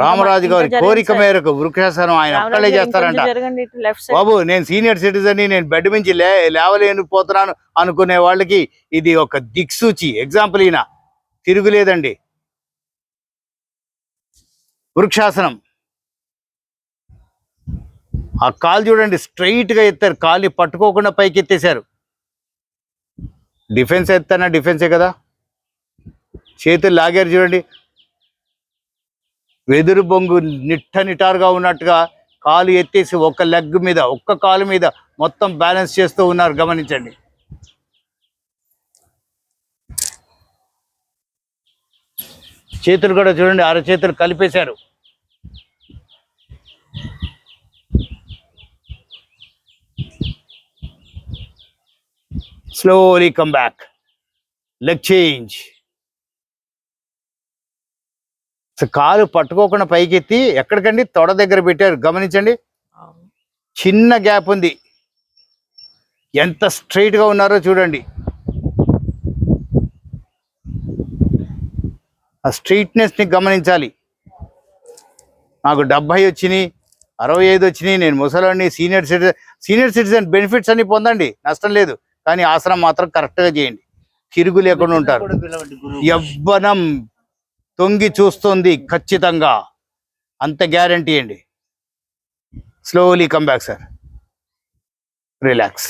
రామరాజు గారి కోరిక మేరకు వృక్షాసనం ఆయన ఒక్కళ్ళే చేస్తారంట. బాబు నేను సీనియర్ సిటిజన్ ని, నేను బెడ్ నుంచి లేవలేనిపోతున్నాను అనుకునే వాళ్ళకి ఇది ఒక దిక్సూచి, ఎగ్జాంపుల్. ఈయన తిరుగులేదండి. వృక్షాసనం. ఆ కాలు చూడండి, స్ట్రైట్ గా ఎత్తారు, కాలు పట్టుకోకుండా పైకి ఎత్తేశారు. డిఫెన్స్ ఎత్తానా, డిఫెన్సే కదా. చేతులు లాగారు చూడండి, వెదురు బొంగు నిటారుగా ఉన్నట్టుగా కాలు ఎత్తేసి ఒక్క లెగ్ మీద, ఒక్క కాలు మీద మొత్తం బ్యాలెన్స్ చేస్తూ ఉన్నారు, గమనించండి. చేతులు కూడా చూడండి, అరచేతులు కలిపేశారు. Slowly come back, leg change. కాలు పట్టుకోకుండా పైకెత్తి ఎక్కడికండి, తొడ దగ్గర పెట్టారు, గమనించండి. చిన్న గ్యాప్ ఉంది, ఎంత స్ట్రైట్ గా ఉన్నారో చూడండి. ఆ స్ట్రైట్నెస్ ని గమనించాలి. నాకు 70 వచ్చినాయి, 65 వచ్చినాయి, నేను ముసలాన్ని, సీనియర్ సిటిజన్ బెనిఫిట్స్ అన్ని పొందండి, నష్టం లేదు. కానీ ఆసనం మాత్రం కరెక్ట్గా చేయండి, తిరుగు లేకుండా ఉంటారు. యవ్వనం తొంగి చూస్తుంది ఖచ్చితంగా, అంత గ్యారంటీ అండి. Slowly come back sir, relax.